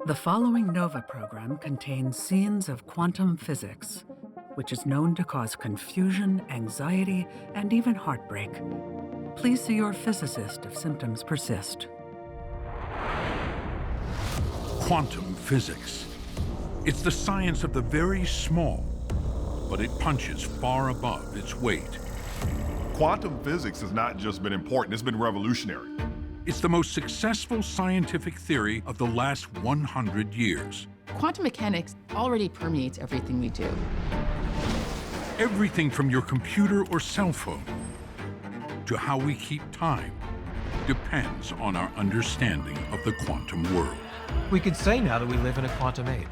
The following NOVA program contains scenes of quantum physics, which is known to cause confusion, anxiety, and even heartbreak. Please see your physicist if symptoms persist. Quantum physics. It's the science of the very small, but it punches far above its weight. Quantum physics has not just been important, it's been revolutionary. It's the most successful scientific theory of the last 100 years. Quantum mechanics already permeates everything we do. Everything from your computer or cell phone to how we keep time depends on our understanding of the quantum world. We could say now that we live in a quantum age.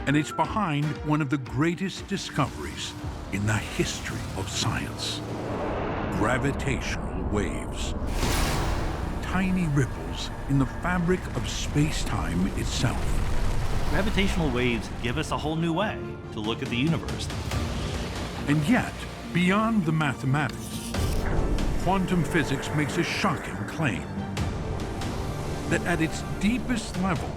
And it's behind one of the greatest discoveries in the history of science: gravitational waves. Tiny ripples in the fabric of space-time itself. Gravitational waves give us a whole new way to look at the universe. And yet, beyond the mathematics, quantum physics makes a shocking claim that at its deepest level,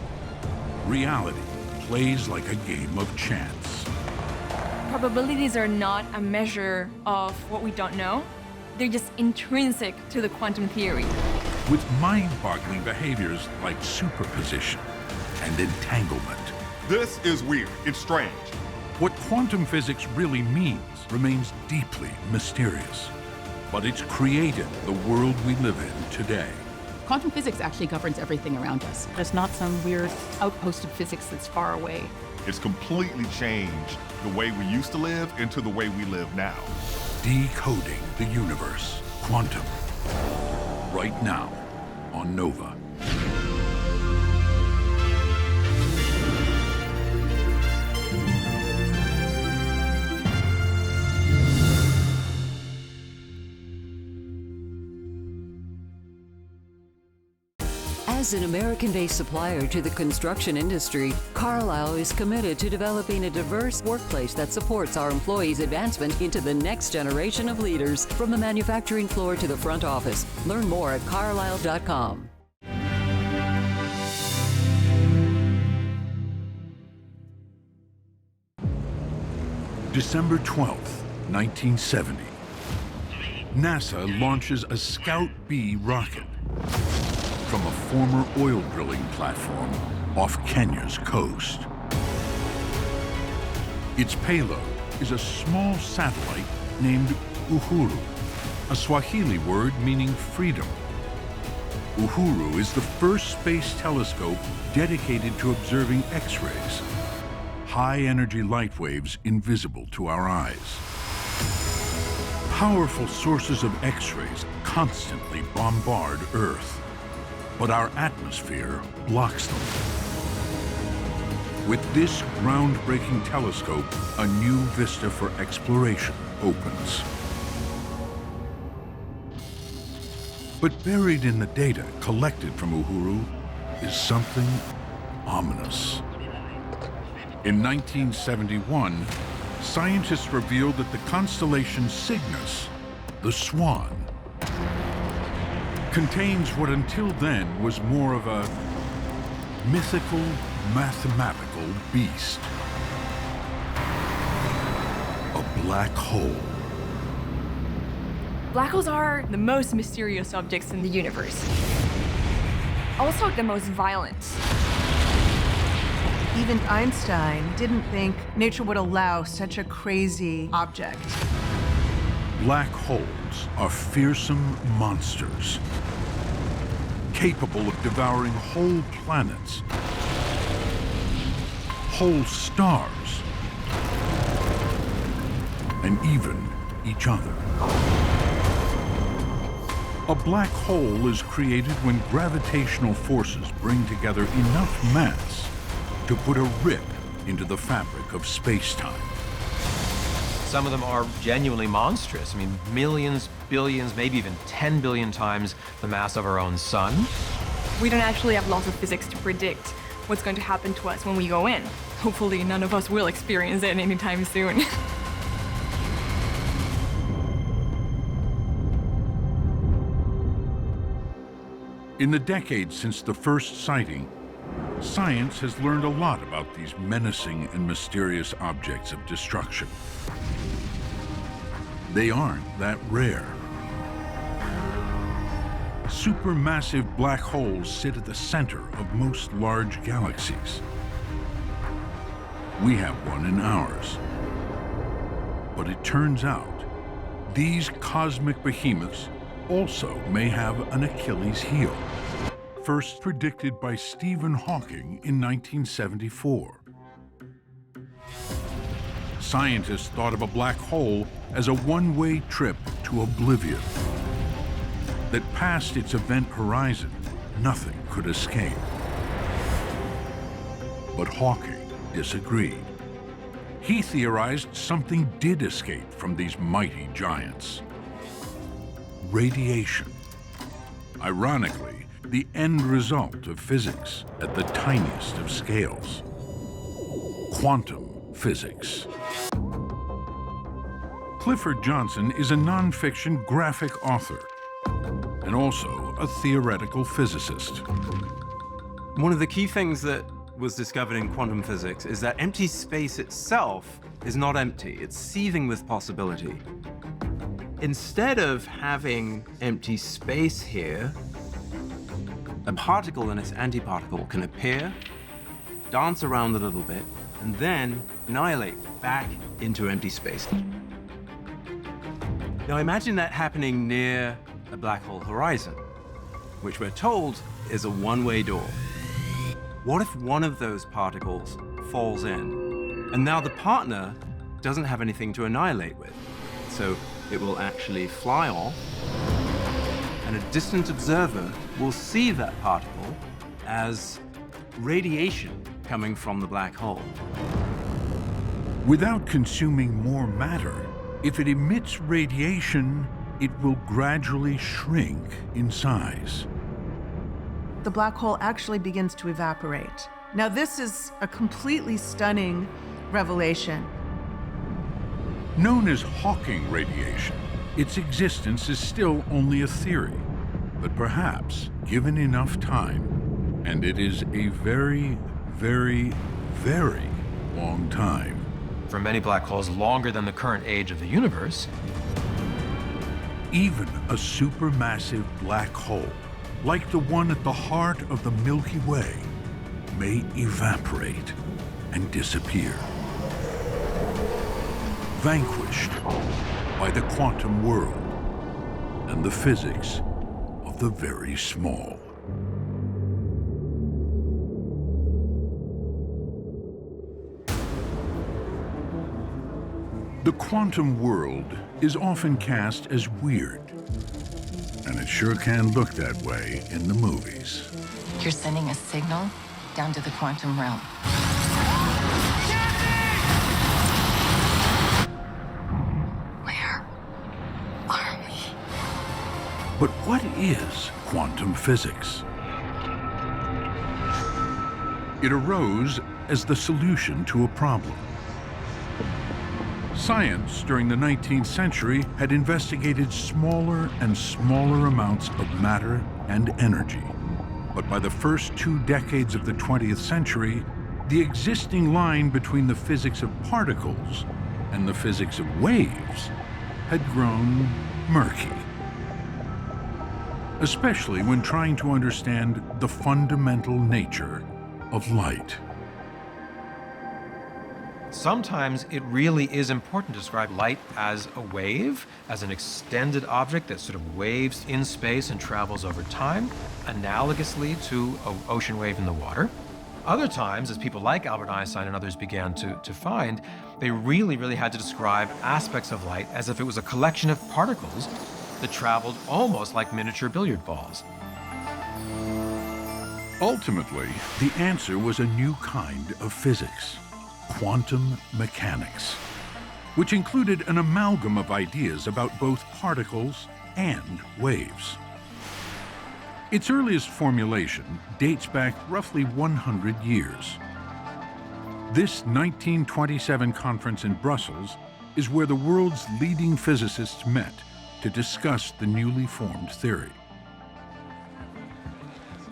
reality plays like a game of chance. Probabilities are not a measure of what we don't know. They're just intrinsic to the quantum theory. With mind-boggling behaviors like superposition and entanglement. This is weird, it's strange. What quantum physics really means remains deeply mysterious, but it's created the world we live in today. Quantum physics actually governs everything around us. It's not some weird outpost of physics that's far away. It's completely changed the way we used to live into the way we live now. Decoding the universe. Quantum. Right now on NOVA. As an American-based supplier to the construction industry, Carlisle is committed to developing a diverse workplace that supports our employees' advancement into the next generation of leaders, from the manufacturing floor to the front office. Learn more at carlisle.com. December 12th, 1970. NASA launches a Scout B rocket from a former oil drilling platform off Kenya's coast. Its payload is a small satellite named Uhuru, a Swahili word meaning freedom. Uhuru is the first space telescope dedicated to observing X-rays, high-energy light waves invisible to our eyes. Powerful sources of X-rays constantly bombard Earth, but our atmosphere blocks them. With this groundbreaking telescope, a new vista for exploration opens. But buried in the data collected from Uhuru is something ominous. In 1971, scientists revealed that the constellation Cygnus, the Swan, contains what until then was more of a mythical, mathematical beast. A black hole. Black holes are the most mysterious objects in the universe. Also the most violent. Even Einstein didn't think nature would allow such a crazy object. Black holes are fearsome monsters, capable of devouring whole planets, whole stars, and even each other. A black hole is created when gravitational forces bring together enough mass to put a rip into the fabric of space-time. Some of them are genuinely monstrous. I mean, millions, billions, maybe even 10 billion times the mass of our own sun. We don't actually have laws of physics to predict what's going to happen to us when we go in. Hopefully none of us will experience it anytime soon. In the decades since the first sighting, Science has learned a lot about these menacing and mysterious objects of destruction. They aren't that rare. Supermassive black holes sit at the center of most large galaxies. We have one in ours. But it turns out, these cosmic behemoths also may have an Achilles heel, first predicted by Stephen Hawking in 1974. Scientists thought of a black hole as a one-way trip to oblivion. That past its event horizon, nothing could escape. But Hawking disagreed. He theorized something did escape from these mighty giants. Radiation. Ironically, the end result of physics at the tiniest of scales. Quantum physics. Clifford Johnson is a nonfiction graphic author and also a theoretical physicist. One of the key things that was discovered in quantum physics is that empty space itself is not empty, it's seething with possibility. Instead of having empty space here, a particle and its antiparticle can appear, dance around a little bit, and then annihilate back into empty space. Now imagine that happening near a black hole horizon, which we're told is a one-way door. What if one of those particles falls in? And now the partner doesn't have anything to annihilate with. So it will actually fly off, and a distant observer will see that particle as radiation coming from the black hole. Without consuming more matter, if it emits radiation, it will gradually shrink in size. The black hole actually begins to evaporate. Now, this is a completely stunning revelation. Known as Hawking radiation, its existence is still only a theory, but perhaps given enough time, and it is a very, very, very long time. For many black holes longer than the current age of the universe, even a supermassive black hole, like the one at the heart of the Milky Way, may evaporate and disappear, vanquished by the quantum world and the physics of the very small. The quantum world is often cast as weird, and it sure can look that way in the movies. You're sending a signal down to the quantum realm. Where are we? But what is quantum physics? It arose as the solution to a problem. Science during the 19th century had investigated smaller and smaller amounts of matter and energy. But by the first 2 decades of the 20th century, the existing line between the physics of particles and the physics of waves had grown murky, especially when trying to understand the fundamental nature of light. sometimes it really is important to describe light as a wave, as an extended object that sort of waves in space and travels over time, analogously to an ocean wave in the water. Other times, as people like Albert Einstein and others began to find, they really had to describe aspects of light as if it was a collection of particles that traveled almost like miniature billiard balls. Ultimately, the answer was a new kind of physics, quantum mechanics, which included an amalgam of ideas about both particles and waves. Its earliest formulation dates back roughly 100 years. This 1927 conference in Brussels is where the world's leading physicists met to discuss the newly formed theory.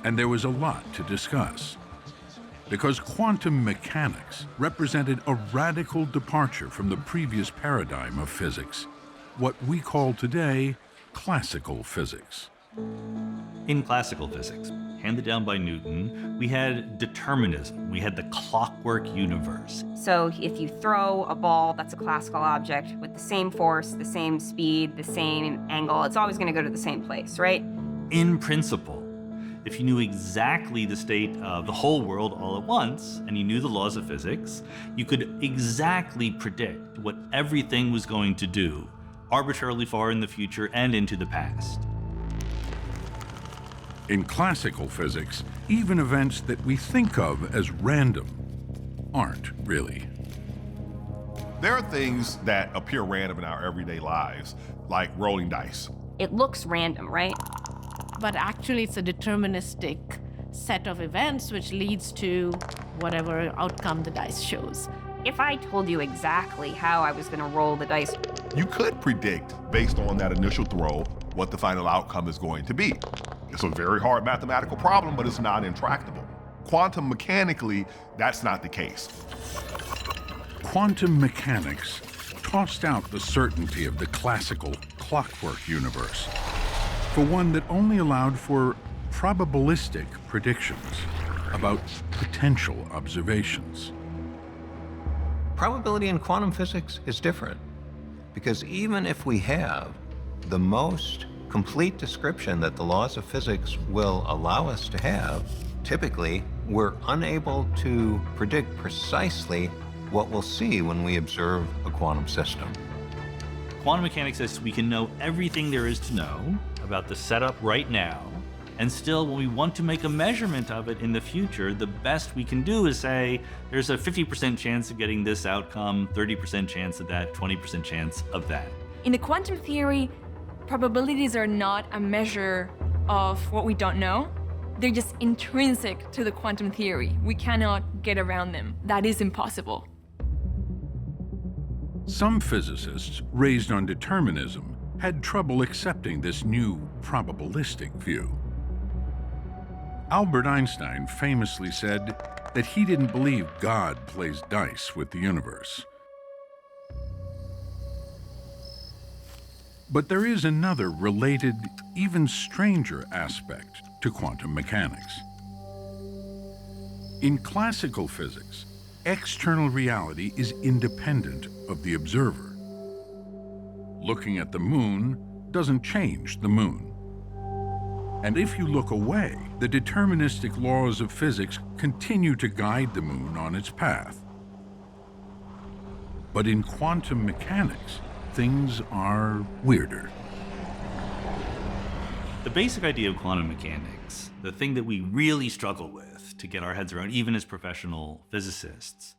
And there was a lot to discuss. because quantum mechanics represented a radical departure from the previous paradigm of physics, what we call today classical physics. In classical physics, handed down by Newton, we had determinism. We had the clockwork universe. So if you throw a ball that's a classical object with the same force, the same speed, the same angle, it's always going to go to the same place, right? In principle, if you knew exactly the state of the whole world all at once, and you knew the laws of physics, you could exactly predict what everything was going to do, arbitrarily far in the future and into the past. In classical physics, even events that we think of as random aren't really. There are things that appear random in our everyday lives, like rolling dice. It looks random, right? But actually it's a deterministic set of events which leads to whatever outcome the dice shows. If I told you exactly how I was going to roll the dice, you could predict, based on that initial throw, what the final outcome is going to be. It's a very hard mathematical problem, but it's not intractable. Quantum mechanically, that's not the case. Quantum mechanics tossed out the certainty of the classical clockwork universe for one that only allowed for probabilistic predictions about potential observations. Probability in quantum physics is different, because even if we have the most complete description that the laws of physics will allow us to have, typically we're unable to predict precisely what we'll see when we observe a quantum system. Quantum mechanics says we can know everything there is to know about the setup right now, and still when we want to make a measurement of it in the future, the best we can do is say there's a 50% chance of getting this outcome, 30% chance of that, 20% chance of that. In the quantum theory, probabilities are not a measure of what we don't know. They're just intrinsic to the quantum theory. We cannot get around them. That is impossible. Some physicists raised on determinism had trouble accepting this new probabilistic view. Albert Einstein famously said that he didn't believe God plays dice with the universe. But there is another related, even stranger aspect to quantum mechanics. In classical physics, external reality is independent of the observer. Looking at the moon doesn't change the moon. And if you look away, the deterministic laws of physics continue to guide the moon on its path. But in quantum mechanics, things are weirder. The basic idea of quantum mechanics, the thing that we really struggle with to get our heads around, even as professional physicists,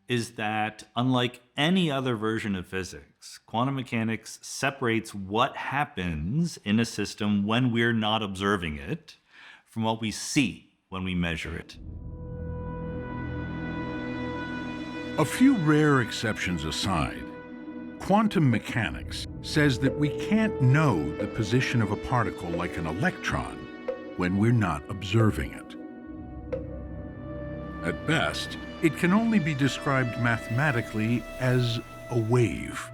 is that unlike any other version of physics, quantum mechanics separates what happens in a system when we're not observing it from what we see when we measure it. A few rare exceptions aside, quantum mechanics says that we can't know the position of a particle like an electron when we're not observing it. At best, it can only be described mathematically as a wave,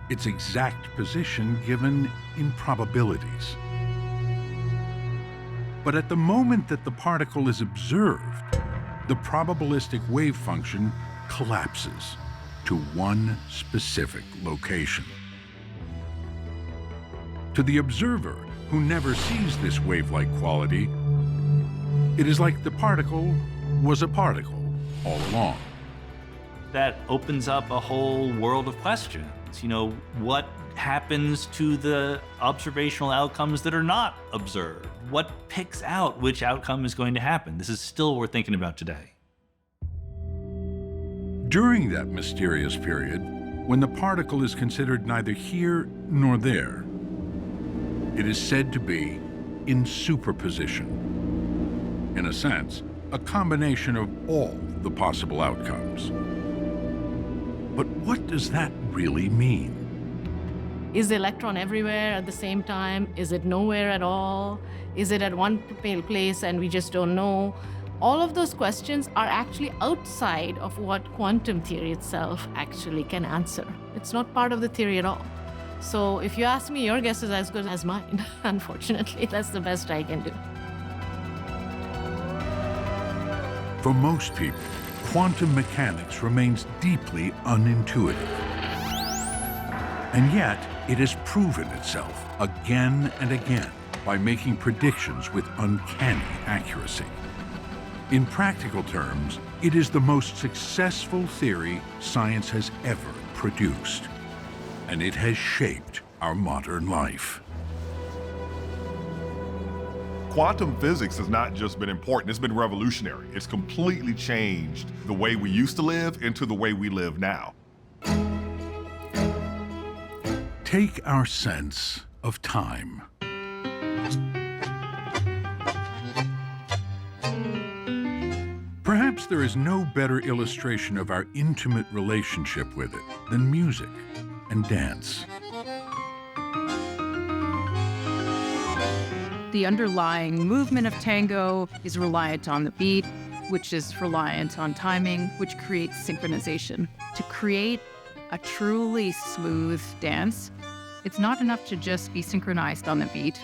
its exact position given in probabilities. But at the moment that the particle is observed, the probabilistic wave function collapses to one specific location. To the observer, who never sees this wave-like quality, it is like the particle was a particle all along. That opens up a whole world of questions. You know, what happens to the observational outcomes that are not observed? What picks out which outcome is going to happen? This is still what we're thinking about today. During that mysterious period, when the particle is considered neither here nor there, it is said to be in superposition. In a sense, a combination of all the possible outcomes. But what does that really mean? Is the electron everywhere at the same time? Is it nowhere at all? Is it at one place and we just don't know? All of those questions are actually outside of what quantum theory itself actually can answer. It's not part of the theory at all. So if you ask me, your guess is as good as mine. Unfortunately, that's the best I can do. For most people, quantum mechanics remains deeply unintuitive. And yet, it has proven itself again and again by making predictions with uncanny accuracy. In practical terms, it is the most successful theory science has ever produced, and it has shaped our modern life. Quantum physics has not just been important, it's been revolutionary. It's completely changed the way we used to live into the way we live now. Take our sense of time. Perhaps there is no better illustration of our intimate relationship with it than music and dance. The underlying movement of tango is reliant on the beat, which is reliant on timing, which creates synchronization. To create a truly smooth dance, it's not enough to just be synchronized on the beat.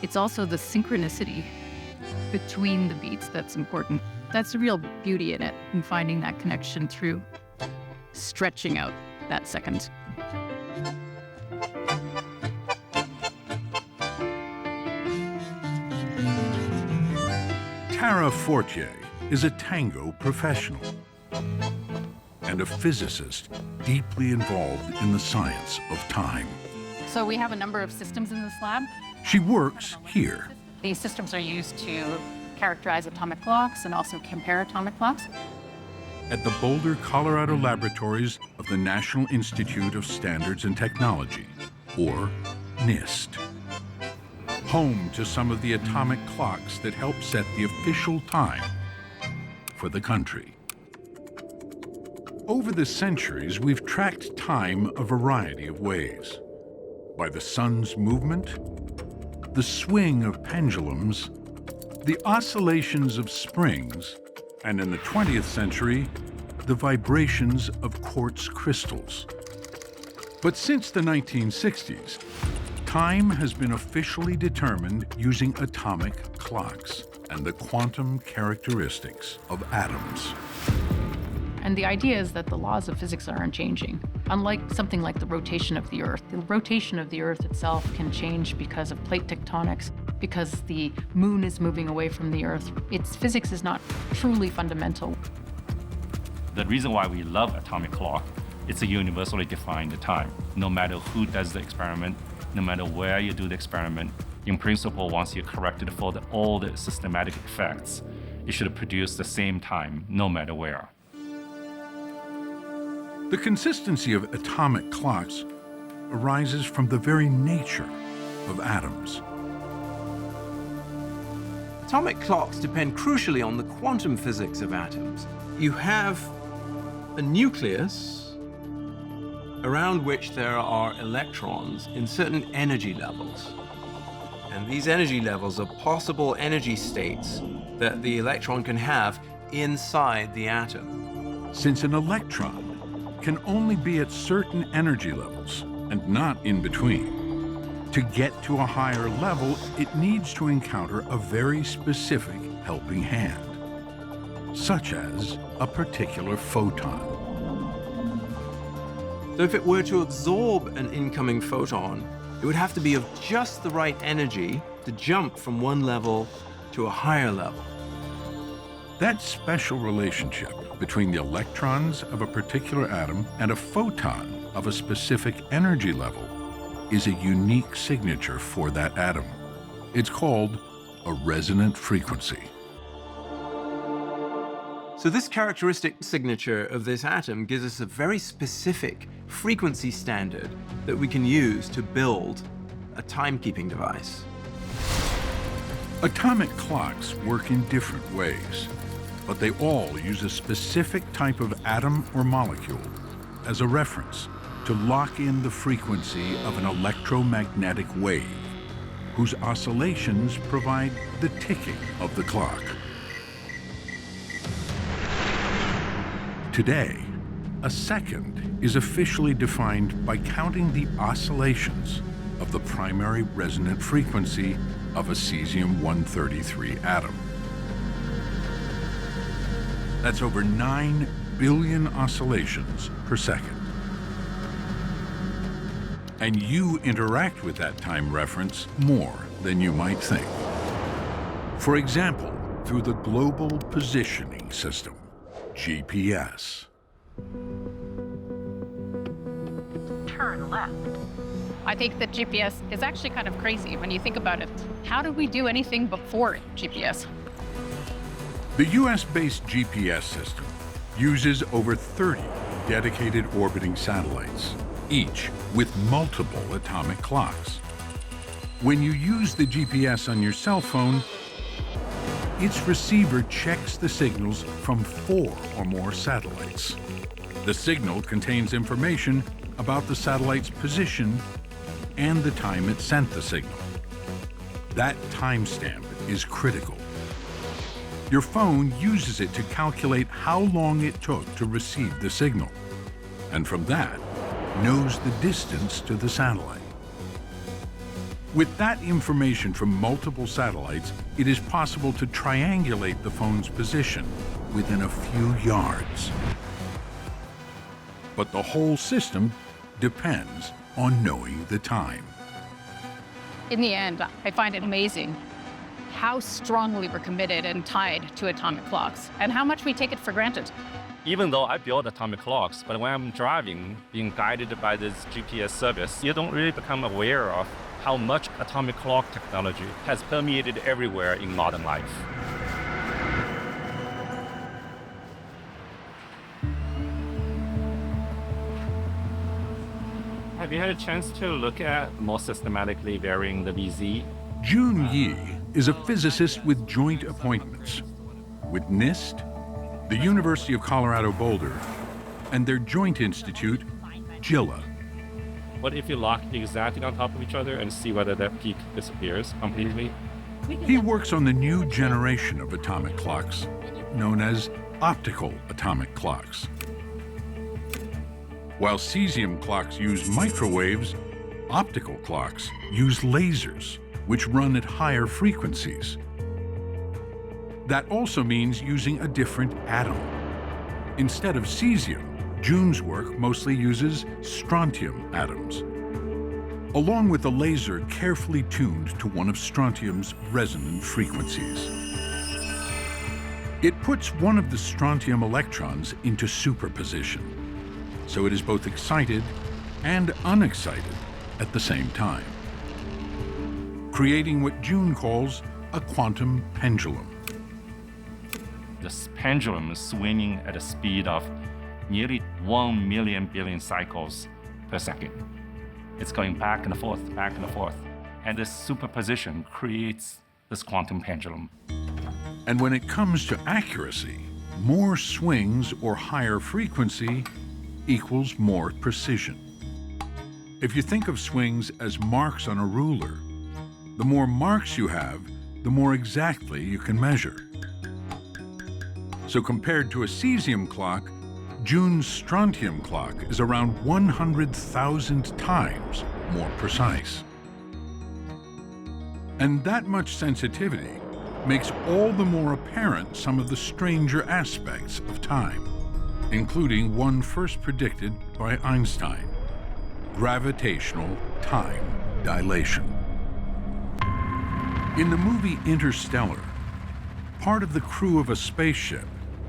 It's also the synchronicity between the beats that's important. That's the real beauty in it, in finding that connection through stretching out that second. Tara Fortier is a tango professional and a physicist deeply involved in the science of time. So we have a number of systems in this lab. She works here. These systems are used to characterize atomic clocks and also compare atomic clocks. At the Boulder, Colorado laboratories of the National Institute of Standards and Technology, or NIST. Home to some of the atomic clocks that help set the official time for the country. Over the centuries, we've tracked time a variety of ways. By the sun's movement, the swing of pendulums, the oscillations of springs, and in the 20th century, the vibrations of quartz crystals. But since the 1960s, time has been officially determined using atomic clocks and the quantum characteristics of atoms. And the idea is that the laws of physics aren't changing. Unlike something like the rotation of the Earth itself can change because of plate tectonics, because the moon is moving away from the Earth. Its physics is not truly fundamental. The reason why we love atomic clock, it's a universally defined time. No matter who does the experiment, no matter where you do the experiment, in principle, once you correct it for all the systematic effects, it should produce the same time, no matter where. The consistency of atomic clocks arises from the very nature of atoms. Atomic clocks depend crucially on the quantum physics of atoms. You have a nucleus around which there are electrons in certain energy levels. And these energy levels are possible energy states that the electron can have inside the atom. Since an electron can only be at certain energy levels and not in between, to get to a higher level, it needs to encounter a very specific helping hand, such as a particular photon. So if it were to absorb an incoming photon, it would have to be of just the right energy to jump from one level to a higher level. That special relationship between the electrons of a particular atom and a photon of a specific energy level is a unique signature for that atom. It's called a resonant frequency. So this characteristic signature of this atom gives us a very specific frequency standard that we can use to build a timekeeping device. Atomic clocks work in different ways, but they all use a specific type of atom or molecule as a reference to lock in the frequency of an electromagnetic wave, whose oscillations provide the ticking of the clock. Today, a second is officially defined by counting the oscillations of the primary resonant frequency of a cesium-133 atom. That's over 9 billion oscillations per second. And you interact with that time reference more than you might think. For example, through the Global Positioning System, GPS. Turn left. I think that GPS is actually kind of crazy when you think about it. How did we do anything before GPS? The US-based GPS system uses over 30 dedicated orbiting satellites, each with multiple atomic clocks. When you use the GPS on your cell phone, its receiver checks the signals from 4 or more satellites. The signal contains information about the satellite's position and the time it sent the signal. That timestamp is critical. Your phone uses it to calculate how long it took to receive the signal, and from that, knows the distance to the satellite. With that information from multiple satellites, it is possible to triangulate the phone's position within a few yards. But the whole system depends on knowing the time. In the end, I find it amazing how strongly we're committed and tied to atomic clocks and how much we take it for granted. Even though I build atomic clocks, but when I'm driving, being guided by this GPS service, you don't really become aware of how much atomic clock technology has permeated everywhere in modern life. Have you had a chance to look at more systematically varying the BZ? Jun Yi is a physicist with joint appointments with NIST, the University of Colorado Boulder, and their joint institute, GILA. What if you lock exactly on top of each other and see whether that peak disappears completely? He works on the new generation of atomic clocks, known as optical atomic clocks. While cesium clocks use microwaves, optical clocks use lasers, which run at higher frequencies. That also means using a different atom. Instead of cesium, Jun's work mostly uses strontium atoms, along with a laser carefully tuned to one of strontium's resonant frequencies. It puts one of the strontium electrons into superposition, so it is both excited and unexcited at the same time, creating what Jun calls a quantum pendulum. This pendulum is swinging at a speed of nearly 1 million billion cycles per second. It's going back and forth, and this superposition creates this quantum pendulum. And when it comes to accuracy, more swings or higher frequency equals more precision. If you think of swings as marks on a ruler, the more marks you have, the more exactly you can measure. So compared to a cesium clock, Jun's strontium clock is around 100,000 times more precise. And that much sensitivity makes all the more apparent some of the stranger aspects of time, including one first predicted by Einstein: gravitational time dilation. In the movie Interstellar, part of the crew of a spaceship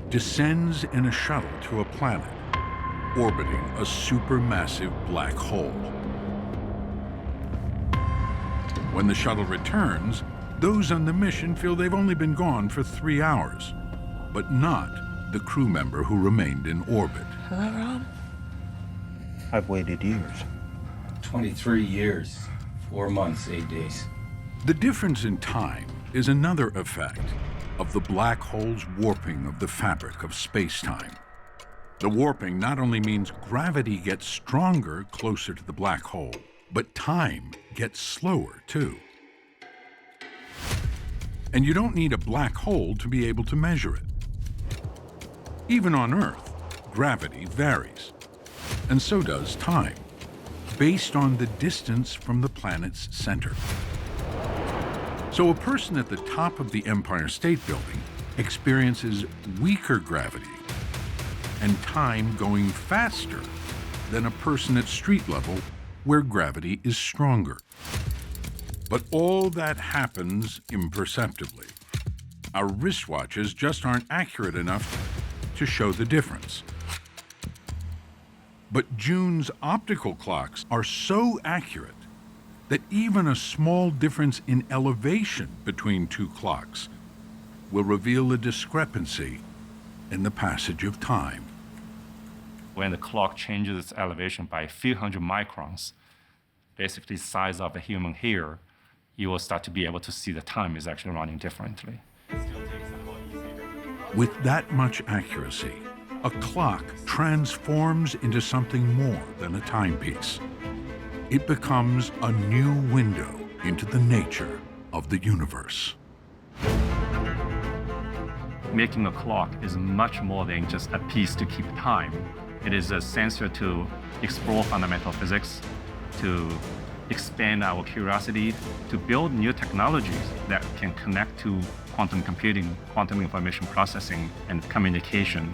descends in a shuttle to a planet orbiting a supermassive black hole. When the shuttle returns, those on the mission feel they've only been gone for 3 hours, but not the crew member who remained in orbit. Hello, Rob? I've waited years. 23 years, 4 months, 8 days. The difference in time is another effect of the black hole's warping of the fabric of space-time. The warping not only means gravity gets stronger closer to the black hole, but time gets slower too. And you don't need a black hole to be able to measure it. Even on Earth, gravity varies, and so does time, based on the distance from the planet's center. So a person at the top of the Empire State Building experiences weaker gravity and time going faster than a person at street level where gravity is stronger. But all that happens imperceptibly. Our wristwatches just aren't accurate enough to show the difference. But June's optical clocks are so accurate that even a small difference in elevation between two clocks will reveal a discrepancy in the passage of time. When the clock changes its elevation by a few hundred microns, basically the size of a human hair, you will start to be able to see the time is actually running differently. With that much accuracy, a clock transforms into something more than a timepiece. It becomes a new window into the nature of the universe. Making a clock is much more than just a piece to keep time. It is a sensor to explore fundamental physics, to expand our curiosity, to build new technologies that can connect to quantum computing, quantum information processing, and communication.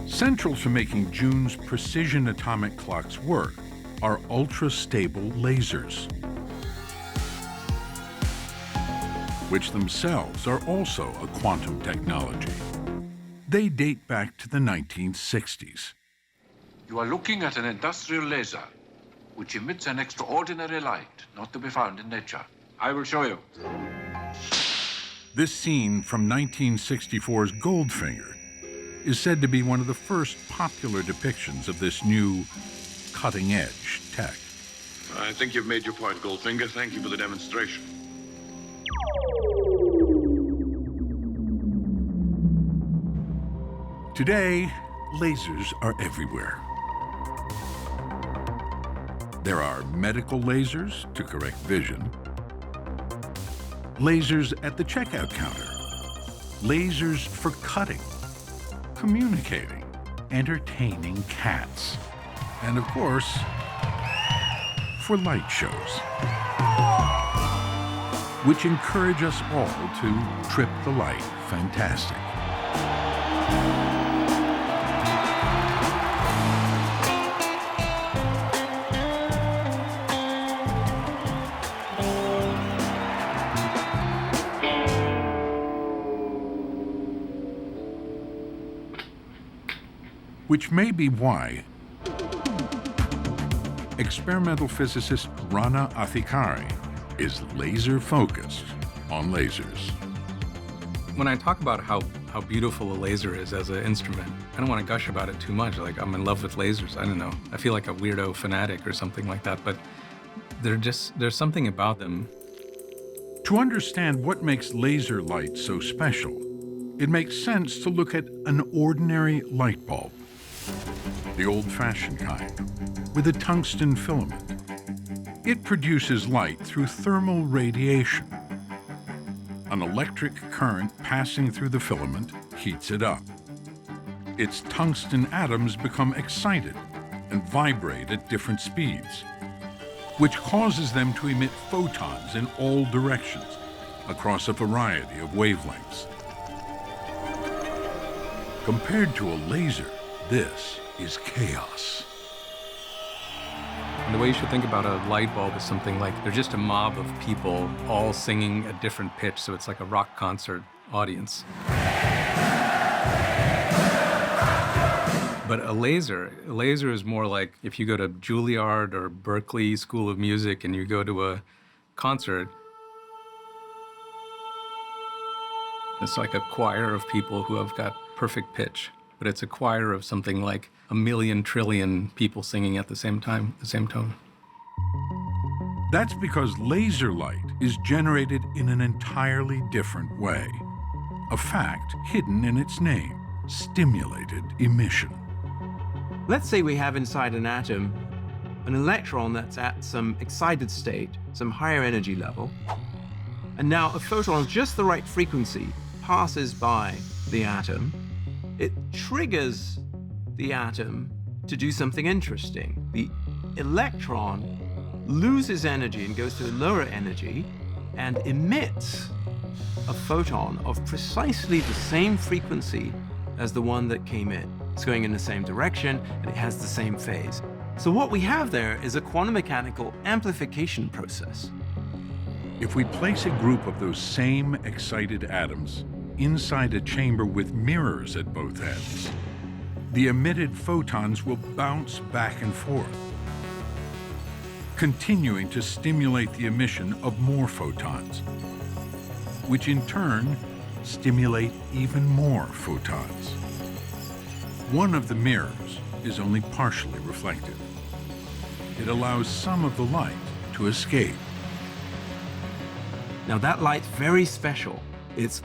Central to making June's precision atomic clocks work are ultra-stable lasers, which themselves are also a quantum technology. They date back to the 1960s. You are looking at an industrial laser, which emits an extraordinary light not to be found in nature. I will show you. This scene from 1964's Goldfinger is said to be one of the first popular depictions of this new cutting-edge tech. I think you've made your point, Goldfinger. Thank you for the demonstration. Today, lasers are everywhere. There are medical lasers to correct vision, lasers at the checkout counter, lasers for cutting, communicating, entertaining cats, and of course, for light shows, which encourage us all to trip the light fantastic. Which may be why experimental physicist Rana Athikari is laser-focused on lasers. When I talk about how beautiful a laser is as an instrument, I don't want to gush about it too much, like I'm in love with lasers, I don't know. I feel like a weirdo fanatic or something like that, but there's something about them. To understand what makes laser light so special, it makes sense to look at an ordinary light bulb, the old-fashioned kind, with a tungsten filament. It produces light through thermal radiation. An electric current passing through the filament heats it up. Its tungsten atoms become excited and vibrate at different speeds, which causes them to emit photons in all directions across a variety of wavelengths. Compared to a laser, this is chaos. And the way you should think about a light bulb is something like they're just a mob of people all singing a different pitch, so it's like a rock concert audience. But a laser is more like if you go to Juilliard or Berkeley School of Music and you go to a concert, it's like a choir of people who have got perfect pitch. But it's a choir of something like 1,000,000 trillion people singing at the same time, the same tone. That's because laser light is generated in an entirely different way. A fact hidden in its name, stimulated emission. Let's say we have inside an atom an electron that's at some excited state, some higher energy level, And now a photon of just the right frequency passes by the atom. It triggers the atom to do something interesting. The electron loses energy and goes to a lower energy and emits a photon of precisely the same frequency as the one that came in. It's going in the same direction and it has the same phase. So what we have there is a quantum mechanical amplification process. If we place a group of those same excited atoms inside a chamber with mirrors at both ends, the emitted photons will bounce back and forth, continuing to stimulate the emission of more photons, which in turn stimulate even more photons. One of the mirrors is only partially reflective. It allows some of the light to escape. Now that light's very special. It's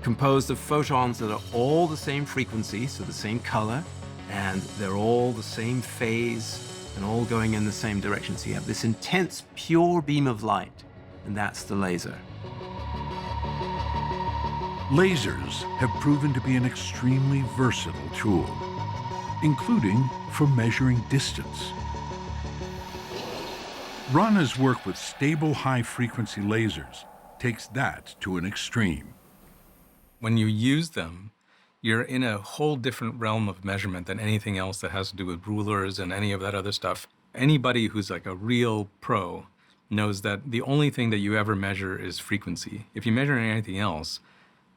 composed of photons that are all the same frequency, so the same color, and they're all the same phase and all going in the same direction. So you have this intense, pure beam of light, and that's the laser. Lasers have proven to be an extremely versatile tool, including for measuring distance. Rana's work with stable high-frequency lasers takes that to an extreme. When you use them, you're in a whole different realm of measurement than anything else that has to do with rulers and any of that other stuff. Anybody who's like a real pro knows that the only thing that you ever measure is frequency. If you measure anything else,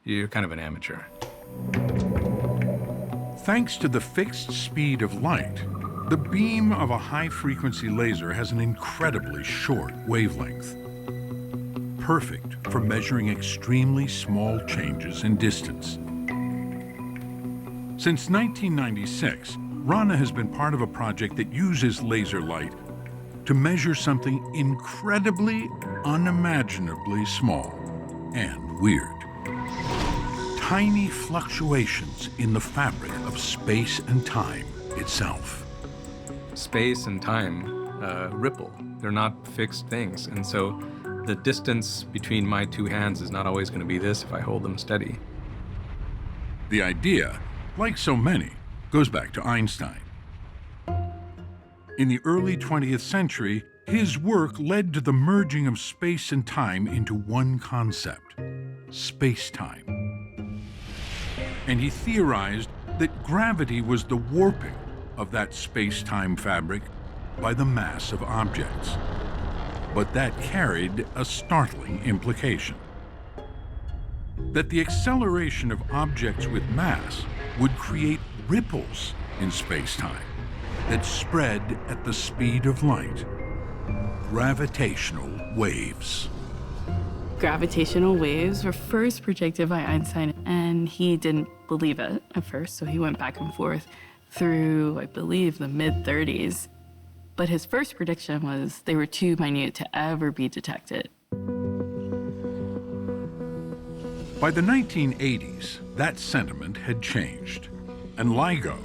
you're kind of an amateur. Thanks to the fixed speed of light, the beam of a high-frequency laser has an incredibly short wavelength, perfect for measuring extremely small changes in distance. Since 1996, Rana has been part of a project that uses laser light to measure something incredibly, unimaginably small and weird. Tiny fluctuations in the fabric of space and time itself. Space and time ripple. They're not fixed things. And so the distance between my two hands is not always going to be this if I hold them steady. The idea, like so many, goes back to Einstein. In the early 20th century, his work led to the merging of space and time into one concept, space-time. And he theorized that gravity was the warping of that space-time fabric by the mass of objects. But that carried a startling implication. That the acceleration of objects with mass would create ripples in space-time that spread at the speed of light. Gravitational waves. Gravitational waves were first predicted by Einstein, and he didn't believe it at first, so he went back and forth through, I believe, the mid-30s. But his first prediction was they were too minute to ever be detected. By the 1980s, that sentiment had changed, and LIGO,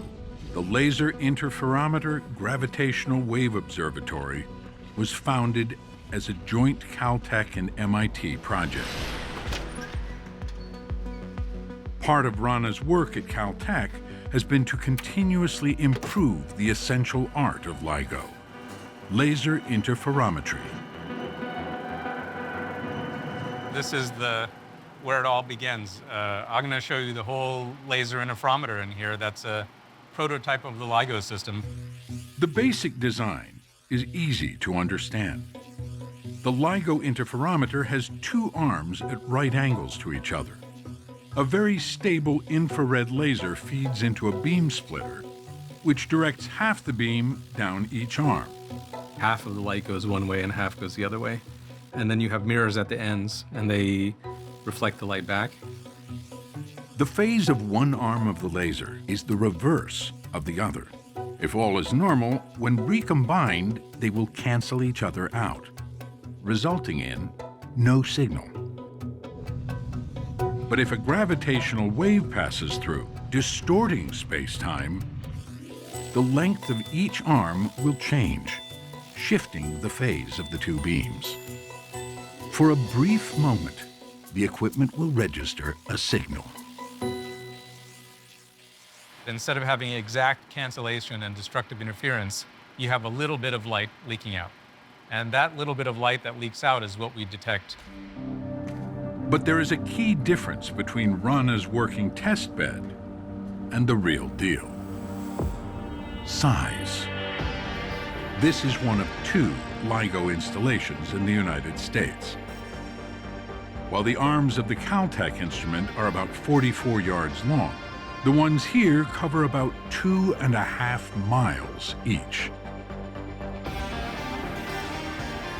the Laser Interferometer Gravitational Wave Observatory, was founded as a joint Caltech and MIT project. Part of Rana's work at Caltech has been to continuously improve the essential art of LIGO, laser interferometry. This is where it all begins. I'm going to show you the whole laser interferometer in here. That's a prototype of the LIGO system. The basic design is easy to understand. The LIGO interferometer has two arms at right angles to each other. A very stable infrared laser feeds into a beam splitter, which directs half the beam down each arm. Half of the light goes one way and half goes the other way. And then you have mirrors at the ends, and they reflect the light back. The phase of one arm of the laser is the reverse of the other. If all is normal, when recombined, they will cancel each other out, resulting in no signal. But if a gravitational wave passes through, distorting space-time, the length of each arm will change, shifting the phase of the two beams. For a brief moment, the equipment will register a signal. Instead of having exact cancellation and destructive interference, you have a little bit of light leaking out. And that little bit of light that leaks out is what we detect. But there is a key difference between Rana's working test bed and the real deal. Size. This is one of 2 LIGO installations in the United States. While the arms of the Caltech instrument are about 44 yards long, the ones here cover about 2.5 miles each.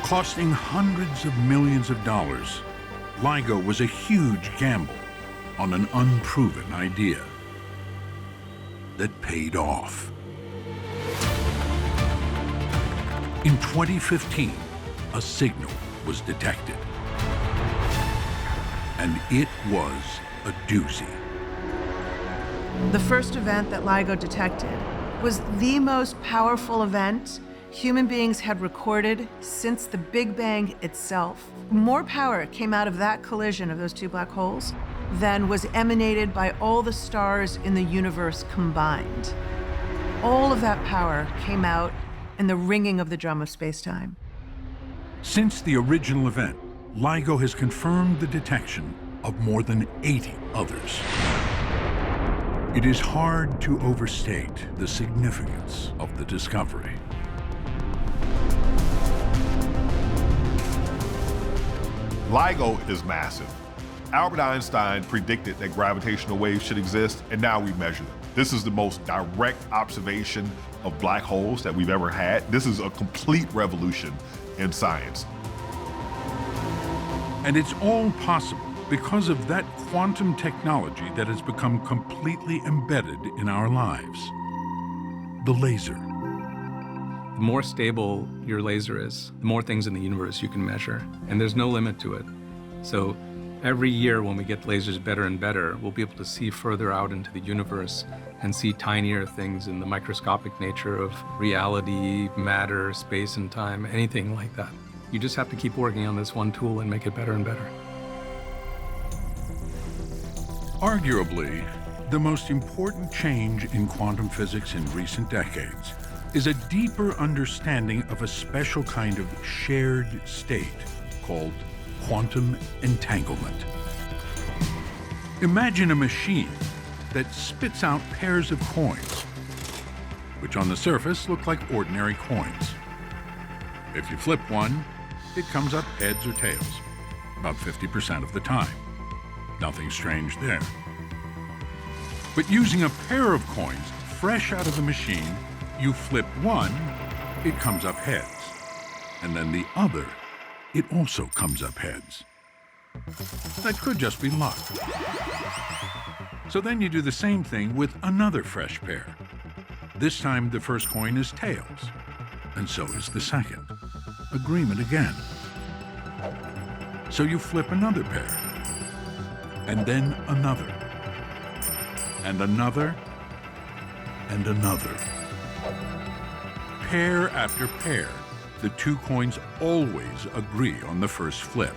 Costing hundreds of millions of dollars, LIGO was a huge gamble on an unproven idea that paid off. In 2015, a signal was detected. And it was a doozy. The first event that LIGO detected was the most powerful event human beings had recorded since the Big Bang itself. More power came out of that collision of those 2 black holes than was emanated by all the stars in the universe combined. All of that power came out in the ringing of the drum of space-time. Since the original event, LIGO has confirmed the detection of more than 80 others. It is hard to overstate the significance of the discovery. LIGO is massive. Albert Einstein predicted that gravitational waves should exist, and now we measure them. This is the most direct observation of black holes that we've ever had. This is a complete revolution in science. And it's all possible because of that quantum technology that has become completely embedded in our lives. The laser. The more stable your laser is, the more things in the universe you can measure, and there's no limit to it. So every year when we get lasers better and better, we'll be able to see further out into the universe and see tinier things in the microscopic nature of reality, matter, space and time, anything like that. You just have to keep working on this one tool and make it better and better. Arguably, the most important change in quantum physics in recent decades is a deeper understanding of a special kind of shared state called quantum entanglement. Imagine a machine that spits out pairs of coins, which on the surface look like ordinary coins. If you flip one, it comes up heads or tails, about 50% of the time. Nothing strange there. But using a pair of coins fresh out of the machine, you flip one, it comes up heads. And then the other, it also comes up heads. That could just be luck. So then you do the same thing with another fresh pair. This time the first coin is tails, and so is the second. Agreement again. So you flip another pair, and then another, and another, and another. Pair after pair, the 2 coins always agree on the first flip.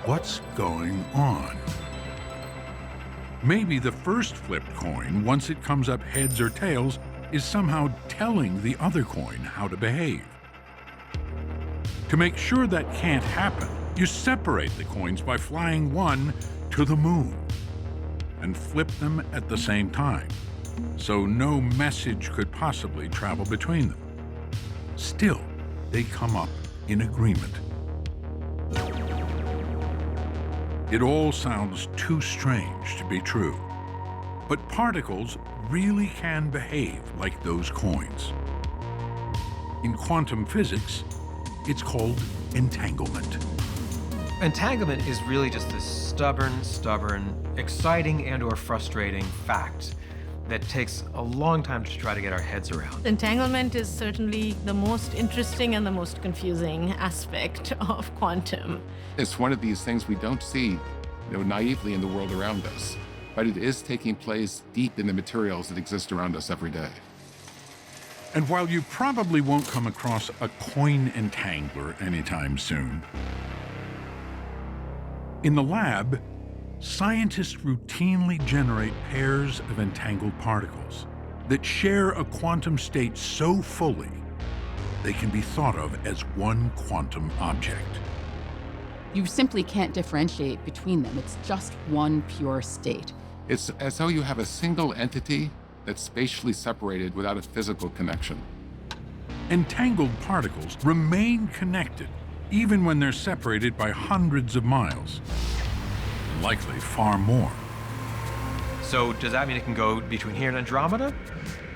What's going on? Maybe the first flipped coin, once it comes up heads or tails, is somehow telling the other coin how to behave. To make sure that can't happen, you separate the coins by flying one to the moon and flip them at the same time, so no message could possibly travel between them. Still, they come up in agreement. It all sounds too strange to be true, but particles really can behave like those coins. In quantum physics, it's called entanglement. Entanglement is really just this stubborn, exciting and/or frustrating fact that takes a long time to try to get our heads around. Entanglement is certainly the most interesting and the most confusing aspect of quantum. It's one of these things we don't see, naively in the world around us, but it is taking place deep in the materials that exist around us every day. And while you probably won't come across a coin entangler anytime soon, In the lab, scientists routinely generate pairs of entangled particles that share a quantum state so fully they can be thought of as one quantum object. You simply can't differentiate between them. It's just one pure state. It's as though you have a single entity that's spatially separated without a physical connection. Entangled particles remain connected even when they're separated by hundreds of miles, and likely far more. So does that mean it can go between here and Andromeda?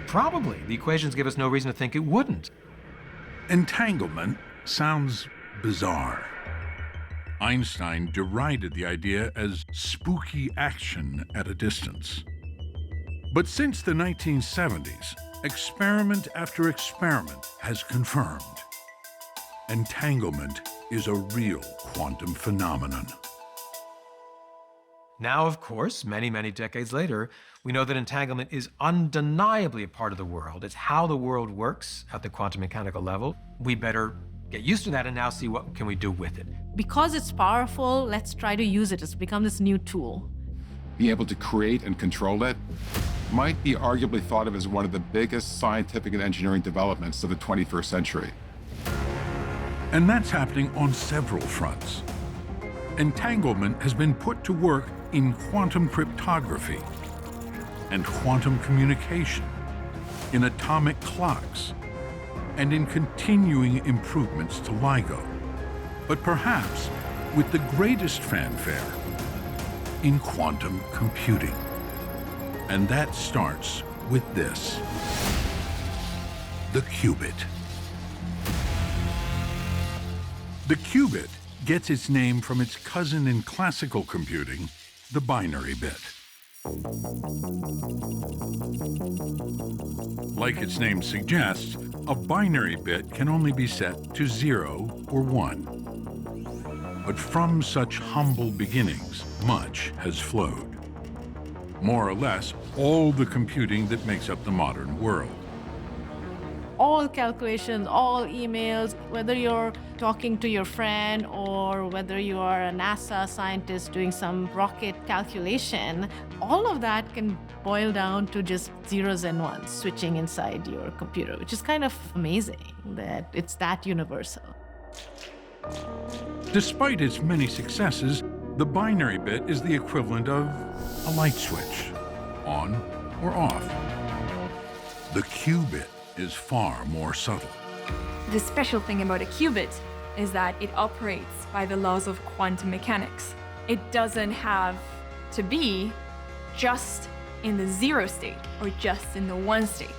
Probably. The equations give us no reason to think it wouldn't. Entanglement sounds bizarre. Einstein derided the idea as spooky action at a distance. But since the 1970s, experiment after experiment has confirmed entanglement is a real quantum phenomenon. Now, of course, many, many decades later, we know that entanglement is undeniably a part of the world. It's how the world works at the quantum mechanical level. We better get used to that and now see what can we do with it. Because it's powerful, let's try to use it. It's become this new tool. Being able to create and control it might be arguably thought of as one of the biggest scientific and engineering developments of the 21st century. And that's happening on several fronts. Entanglement has been put to work in quantum cryptography and quantum communication, in atomic clocks, and in continuing improvements to LIGO. But perhaps with the greatest fanfare, in quantum computing. And that starts with this: the qubit. The qubit gets its name from its cousin in classical computing, the binary bit. Like its name suggests, a binary bit can only be set to 0 or 1. But from such humble beginnings, much has flowed. More or less, all the computing that makes up the modern world. All calculations, all emails, whether you're talking to your friend or whether you are a NASA scientist doing some rocket calculation, all of that can boil down to just zeros and ones switching inside your computer, which is kind of amazing that it's that universal. Despite its many successes, the binary bit is the equivalent of a light switch, on or off. The qubit is far more subtle. The special thing about a qubit is that it operates by the laws of quantum mechanics. It doesn't have to be just in the 0 state or just in the 1 state.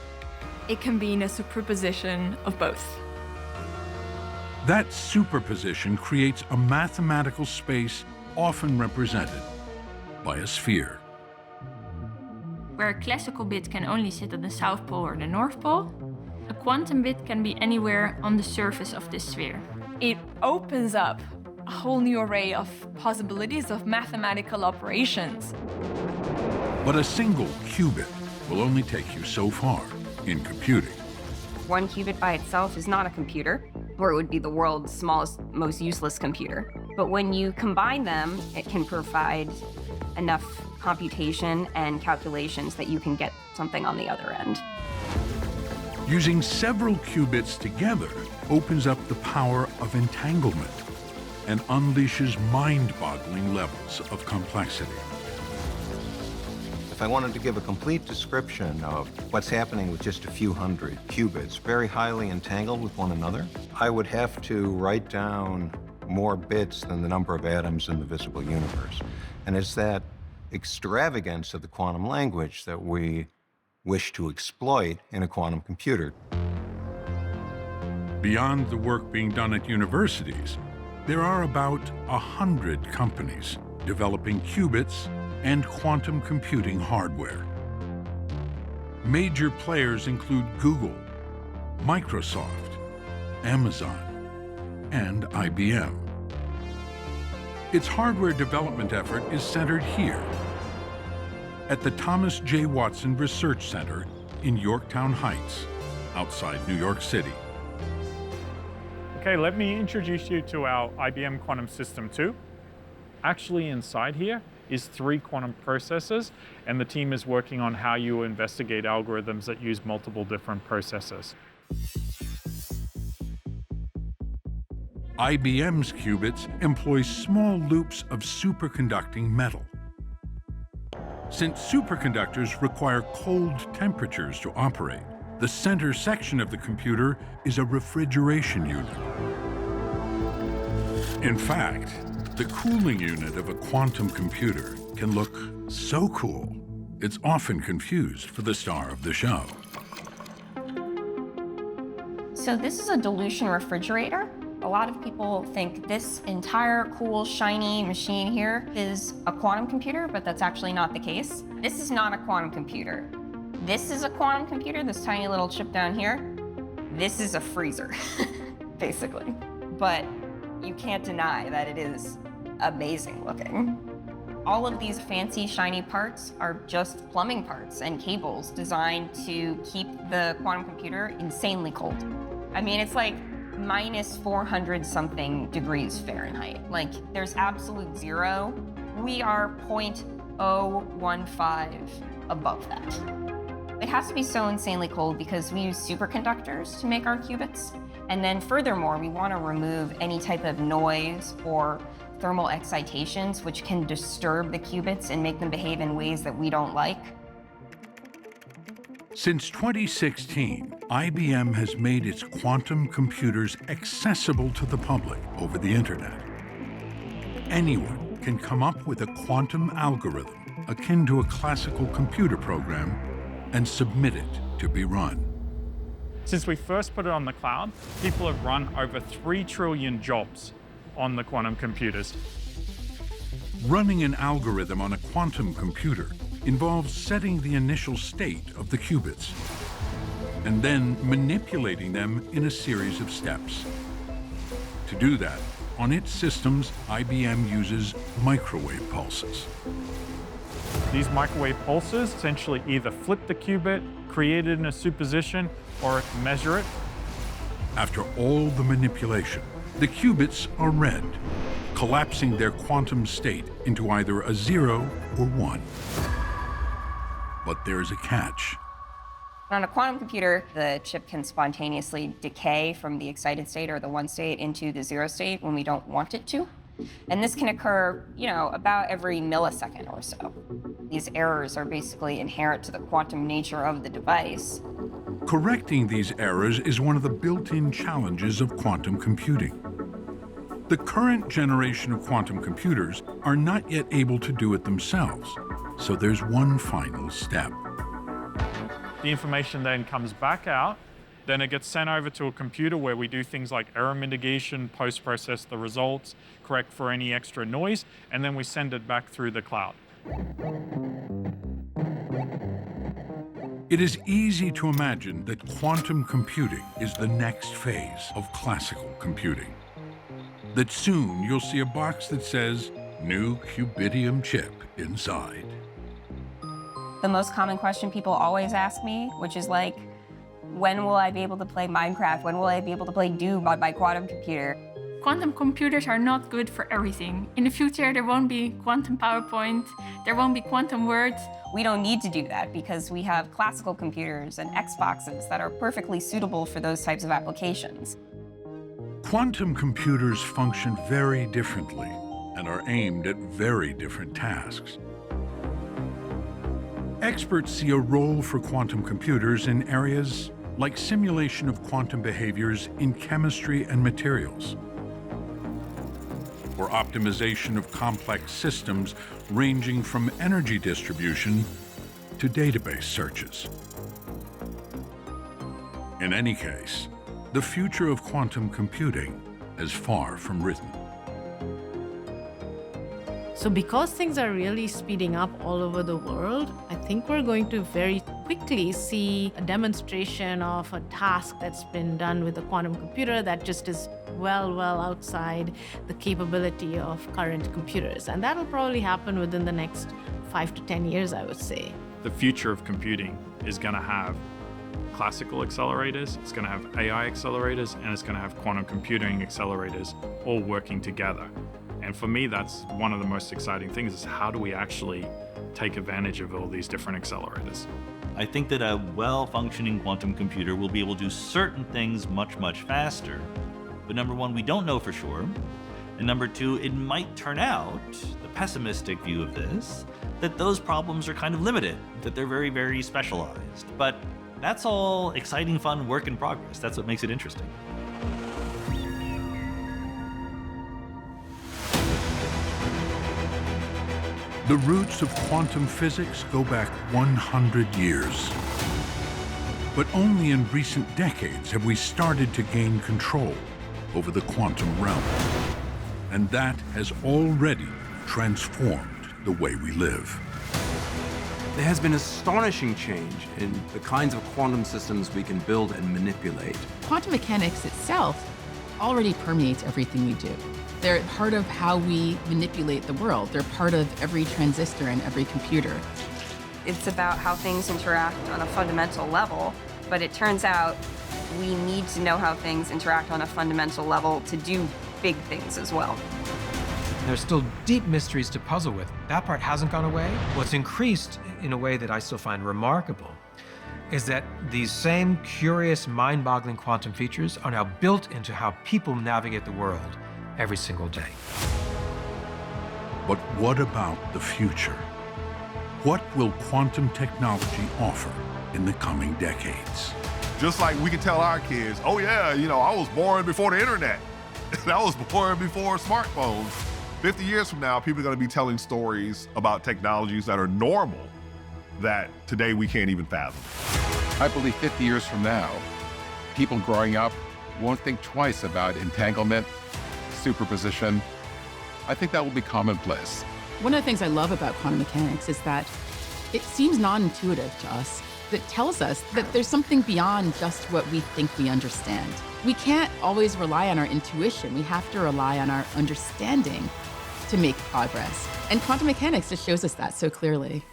It can be in a superposition of both. That superposition creates a mathematical space often represented by a sphere. Where a classical bit can only sit at the South Pole or the North Pole, a quantum bit can be anywhere on the surface of this sphere. It opens up a whole new array of possibilities of mathematical operations. But a single qubit will only take you so far in computing. One qubit by itself is not a computer, or it would be the world's smallest, most useless computer. But when you combine them, it can provide enough computation and calculations that you can get something on the other end. Using several qubits together opens up the power of entanglement and unleashes mind-boggling levels of complexity. If I wanted to give a complete description of what's happening with just a few hundred qubits, very highly entangled with one another, I would have to write down more bits than the number of atoms in the visible universe. And it's that extravagance of the quantum language that we wish to exploit in a quantum computer. Beyond the work being done at universities, there are about 100 companies developing qubits and quantum computing hardware. Major players include Google, Microsoft, Amazon, and IBM. Its hardware development effort is centered here at the Thomas J. Watson Research Center in Yorktown Heights, outside New York City. Okay, let me introduce you to our IBM Quantum System 2. Actually inside here is 3 quantum processors, and the team is working on how you investigate algorithms that use multiple different processors. IBM's qubits employ small loops of superconducting metal. Since superconductors require cold temperatures to operate, the center section of the computer is a refrigeration unit. In fact, the cooling unit of a quantum computer can look so cool, it's often confused for the star of the show. So this is a dilution refrigerator. A lot of people think this entire cool, shiny machine here is a quantum computer, but that's actually not the case. This is not a quantum computer. This is a quantum computer, this tiny little chip down here. This is a freezer, basically. But you can't deny that it is amazing looking. All of these fancy, shiny parts are just plumbing parts and cables designed to keep the quantum computer insanely cold. I mean, it's like minus 400 something degrees Fahrenheit. Like, there's absolute zero. We are 0.015 above that. It has to be so insanely cold because we use superconductors to make our qubits. And then furthermore, we want to remove any type of noise or thermal excitations which can disturb the qubits and make them behave in ways that we don't like. Since 2016, IBM has made its quantum computers accessible to the public over the internet. Anyone can come up with a quantum algorithm akin to a classical computer program and submit it to be run. Since we first put it on the cloud, people have run over 3 trillion jobs on the quantum computers. Running an algorithm on a quantum computer involves setting the initial state of the qubits and then manipulating them in a series of steps. To do that, on its systems, IBM uses microwave pulses. These microwave pulses essentially either flip the qubit, create it in a superposition, or measure it. After all the manipulation, the qubits are read, collapsing their quantum state into either a 0 or 1. But there's a catch. On a quantum computer, the chip can spontaneously decay from the excited state or the 1 state into the 0 state when we don't want it to. And this can occur, about every millisecond or so. These errors are basically inherent to the quantum nature of the device. Correcting these errors is one of the built-in challenges of quantum computing. The current generation of quantum computers are not yet able to do it themselves, so there's one final step. The information then comes back out, then it gets sent over to a computer where we do things like error mitigation, post-process the results, correct for any extra noise, and then we send it back through the cloud. It is easy to imagine that quantum computing is the next phase of classical computing. That soon you'll see a box that says, "New Qubitium chip inside." The most common question people always ask me, which is like, when will I be able to play Minecraft? When will I be able to play Doom on my quantum computer? Quantum computers are not good for everything. In the future, there won't be quantum PowerPoint, there won't be quantum Word. We don't need to do that because we have classical computers and Xboxes that are perfectly suitable for those types of applications. Quantum computers function very differently and are aimed at very different tasks. Experts see a role for quantum computers in areas like simulation of quantum behaviors in chemistry and materials, or optimization of complex systems ranging from energy distribution to database searches. In any case, the future of quantum computing is far from written. So because things are really speeding up all over the world, I think we're going to very quickly see a demonstration of a task that's been done with a quantum computer that just is well outside the capability of current computers. And that'll probably happen within the next 5 to 10 years, I would say. The future of computing is going to have classical accelerators, it's going to have AI accelerators, and it's going to have quantum computing accelerators all working together. And for me, that's one of the most exciting things, is how do we actually take advantage of all these different accelerators? I think that a well-functioning quantum computer will be able to do certain things much, much faster. But number one, we don't know for sure. And number two, it might turn out, the pessimistic view of this, that those problems are kind of limited, that they're very, very specialized. But that's all exciting, fun work in progress. That's what makes it interesting. The roots of quantum physics go back 100 years. But only in recent decades have we started to gain control over the quantum realm. And that has already transformed the way we live. There has been astonishing change in the kinds of quantum systems we can build and manipulate. Quantum mechanics itself already permeates everything we do. They're part of how we manipulate the world. They're part of every transistor and every computer. It's about how things interact on a fundamental level, but it turns out we need to know how things interact on a fundamental level to do big things as well. There's still deep mysteries to puzzle with. That part hasn't gone away. What's increased in a way that I still find remarkable is that these same curious, mind-boggling quantum features are now built into how people navigate the world every single day. But what about the future? What will quantum technology offer in the coming decades? Just like we can tell our kids, oh yeah, I was born before the internet. I was born before smartphones. 50 years from now, people are going to be telling stories about technologies that are normal that today we can't even fathom. I believe 50 years from now, people growing up won't think twice about entanglement, superposition. I think that will be commonplace. One of the things I love about quantum mechanics is that it seems non-intuitive to us. That tells us that there's something beyond just what we think we understand. We can't always rely on our intuition. We have to rely on our understanding to make progress. And quantum mechanics just shows us that so clearly.